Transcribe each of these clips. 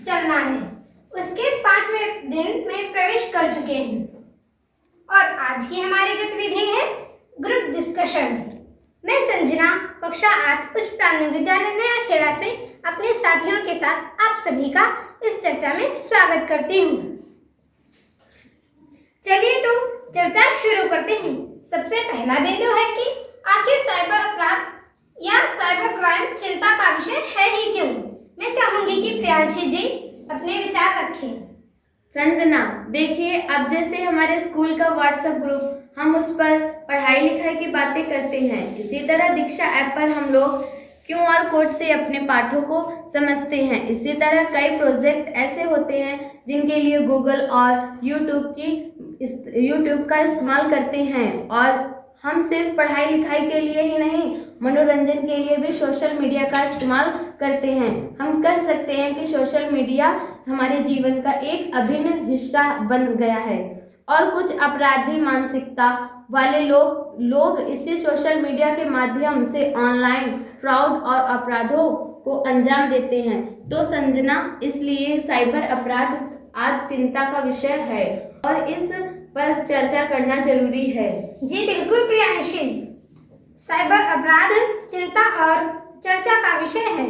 चलना है उसके 5वें दिन में प्रवेश कर चुके हैं और आज की हमारी गतिविधि है ग्रुप डिस्कशन। मैं संजना कक्षा 8 उच्च प्राथमिक विद्यालय नया खेड़ा से अपने साथियों के साथ आप सभी का इस चर्चा में स्वागत करती हूँ। चलिए तो चर्चा शुरू करते हैं। सबसे पहला बिंदु है कि आखिर साइबर अपराध या साइबर क्राइम चिंता का विषय है ही क्यों। मैं चाहूंगी कि प्रियांशी जी अपने विचार रखें। संजना, देखिए, अब जैसे हमारे स्कूल का व्हाट्सएप ग्रुप, हम उस पर पढ़ाई लिखाई की बातें करते हैं। इसी तरह दीक्षा ऐप पर हम लोग QR कोड से अपने पाठों को समझते हैं। इसी तरह कई प्रोजेक्ट ऐसे होते हैं जिनके लिए गूगल और यूट्यूब का इस्तेमाल करते हैं। और हम सिर्फ पढ़ाई लिखाई के लिए ही नहीं, मनोरंजन के लिए भी सोशल मीडिया का इस्तेमाल करते हैं। हम कह सकते हैं कि सोशल मीडिया हमारे जीवन का एक अभिन्न हिस्सा बन गया है और कुछ अपराधी मानसिकता वाले लोग इसी सोशल मीडिया के माध्यम से ऑनलाइन फ्रॉड और अपराधों को अंजाम देते हैं। तो संजना, इसलिए साइबर अपराध आज चिंता का विषय है और इस पर चर्चा करना जरूरी है। जी बिल्कुल प्रियांशी, साइबर अपराध चिंता और चर्चा का विषय है।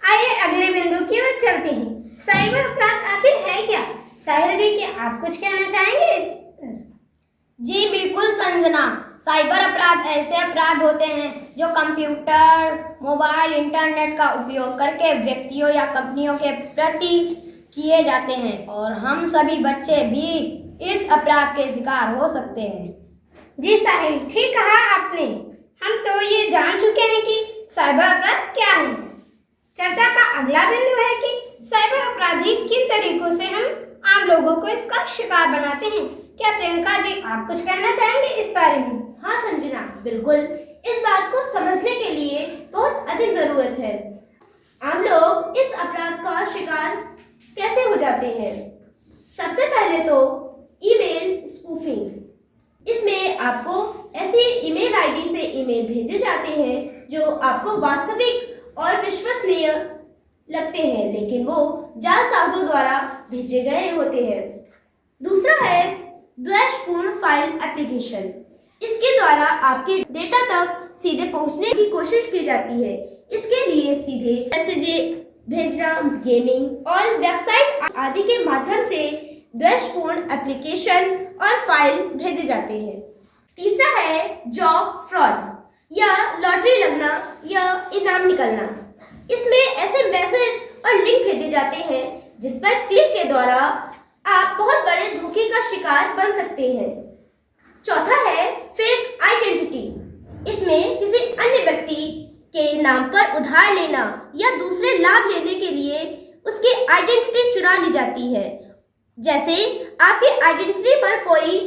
आइए अगले बिंदु की ओर चलते हैं। साइबर अपराध आखिर है क्या? साहिल जी, क्या आप कुछ कहना चाहेंगे इस पर? जी बिल्कुल संजना, साइबर अपराध ऐसे अपराध होते हैं जो कंप्यूटर, मोबाइल, इंटरनेट का उपयोग करके व्यक्तियों या कंपनियों के प्रति किए जाते हैं और हम सभी बच्चे भी इस अपराध के शिकार हो सकते हैं। जी साहिल, ठीक कहा आपने। हम तो ये जान चुके हैं कि साइबर अपराध क्या है। चर्चा का अगला बिंदु है कि साइबर अपराधी किन तरीकों से हम आम लोगों को इसका शिकार बनाते हैं। क्या प्रियंका जी आप कुछ कहना चाहेंगे इस बारे में? हाँ संजना, बिल्कुल। इस बात को समझने के लिए बहुत अधिक जरूरत है। आम लोग इस अपराध का शिकार कैसे हो जाते हैं? सबसे पहले तो ईमेल स्पूफिंग। इसमें आपको ऐसी ईमेल आईडी से ईमेल भेजे जाते हैं जो आपको वास्तविक और विश्वसनीय लगते हैं, लेकिन वो जालसाजों द्वारा भेजे गए होते हैं। दूसरा है द्वेषपूर्ण फाइल एप्लीकेशन। इसके द्वारा आपके डेटा तक सीधे पहुंचने की कोशिश की जाती है। इसके लिए सीधे मैसेज भेजना, गेमिंग और वेबसाइट आदि के माध्यम से द्वेषपूर्ण एप्लीकेशन और फाइल भेजे जाते हैं। तीसरा है जॉब फ्रॉड या लॉटरी लगना या इनाम निकलना। इसमें ऐसे मैसेज और लिंक भेजे जाते हैं जिस पर क्लिक के द्वारा आप बहुत बड़े धोखे का शिकार बन सकते हैं। चौथा है फेक आइडेंटिटी। इसमें किसी अन्य व्यक्ति के नाम पर उधार लेना या दूसरे लाभ लेने के लिए उसकी आइडेंटिटी चुरा ली जाती है। जैसे आपकी आइडेंटिटी पर कोई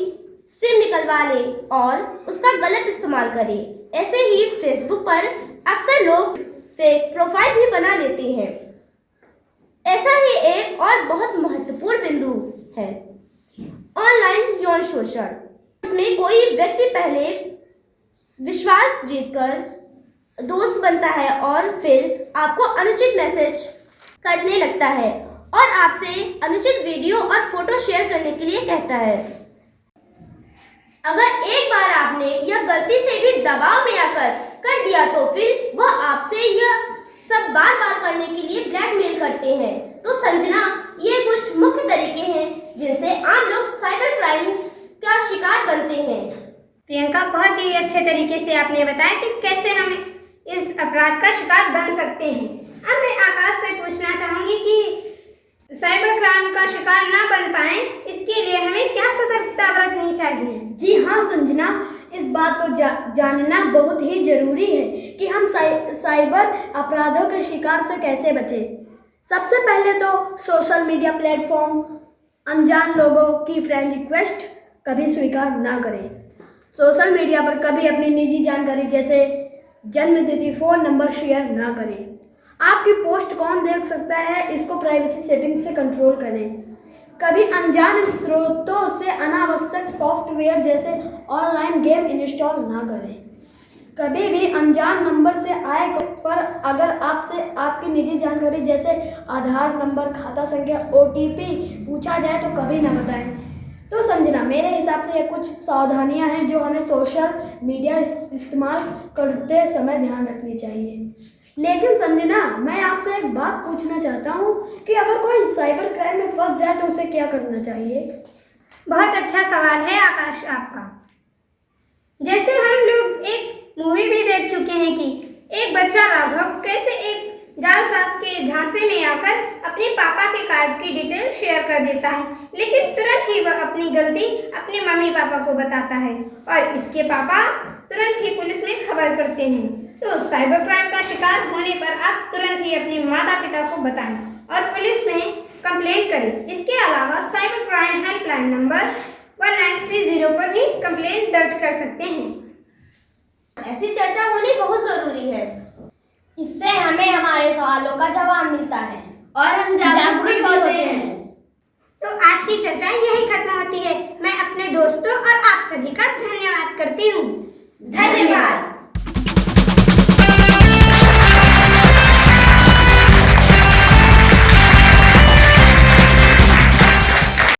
सिम निकलवा ले और उसका गलत इस्तेमाल करे। ऐसे ही फेसबुक पर अक्सर लोग फेक प्रोफाइल भी बना लेते हैं। ऐसा ही एक और बहुत महत्वपूर्ण बिंदु है ऑनलाइन यौन शोषण। इसमें कोई व्यक्ति पहले विश्वास जीतकर दोस्त बनता है और फिर आपको अनुचित मैसेज करने लगता है और आपसे अनुचित वीडियो और फोटो शेयर करने के लिए कहता है। अगर एक बार आपने यह गलती से भी दबाव में आकर कर दिया तो फिर वह आपसे यह सब बार बार करने के लिए ब्लैकमेल करते हैं। तो संजना, ये कुछ मुख्य तरीके हैं जिनसे आम लोग साइबर क्राइम का शिकार बनते हैं। प्रियंका, बहुत ही अच्छे तरीके से आपने बताया कि कैसे हम इस अपराध का शिकार बन सकते हैं। अब मैं आकाश से पूछना चाहूंगी कि साइबर क्राइम का शिकार ना बन पाए, इसके लिए हमें क्या सतर्कता बरतनी चाहिए? जी हाँ संजना, इस बात को जानना बहुत ही जरूरी है कि हम साइबर अपराधों के शिकार से कैसे बचें। सबसे पहले तो सोशल मीडिया प्लेटफॉर्म, अनजान लोगों की फ्रेंड रिक्वेस्ट कभी स्वीकार ना करें। सोशल मीडिया पर कभी अपनी निजी जानकारी जैसे जन्म तिथि, फ़ोन नंबर शेयर ना करें। आपकी पोस्ट कौन देख सकता है, इसको प्राइवेसी सेटिंग से कंट्रोल करें। कभी अनजान स्रोतों से अनावश्यक सॉफ्टवेयर जैसे ऑनलाइन गेम इंस्टॉल ना करें। कभी भी अनजान नंबर से आए पर अगर आपसे आपकी निजी जानकारी जैसे आधार नंबर, खाता संख्या, OTP पूछा जाए तो कभी ना बताएं। तो संजना, मेरे हिसाब से ये कुछ सावधानियां हैं जो हमें सोशल मीडिया इस्तेमाल करते समय ध्यान रखनी चाहिए। लेकिन संजना, मैं आपसे एक बात पूछना चाहता हूँ कि अगर कोई साइबर क्राइम में फंस जाए तो उसे क्या करना चाहिए? बहुत अच्छा सवाल है आकाश आपका। जैसे हम लोग एक मूवी भी देख चुके हैं कि एक बच्चा राघव कैसे एक जालसाज के झांसे में आकर अपने पापा के कार्ड की डिटेल शेयर कर देता है, लेकिन तुरंत ही वह अपनी गलती अपने मम्मी पापा को बताता है और इसके पापा तुरंत ही पुलिस में खबर करते हैं। तो साइबर क्राइम का शिकार होने पर आप तुरंत ही अपने माता पिता को बताएं और पुलिस में कंप्लेंट करें। इसके अलावा साइबर क्राइम हेल्पलाइन नंबर 1930 पर भी कंप्लेंट दर्ज कर सकते हैं। ऐसी चर्चा होनी बहुत जरूरी है। इससे हमें हमारे सवालों का जवाब मिलता है और हम जागरूक भी होते हैं। तो आज की चर्चा यही खत्म होती है। मैं अपने दोस्तों और आप सभी का धन्यवाद करती हूँ। धन्यवाद।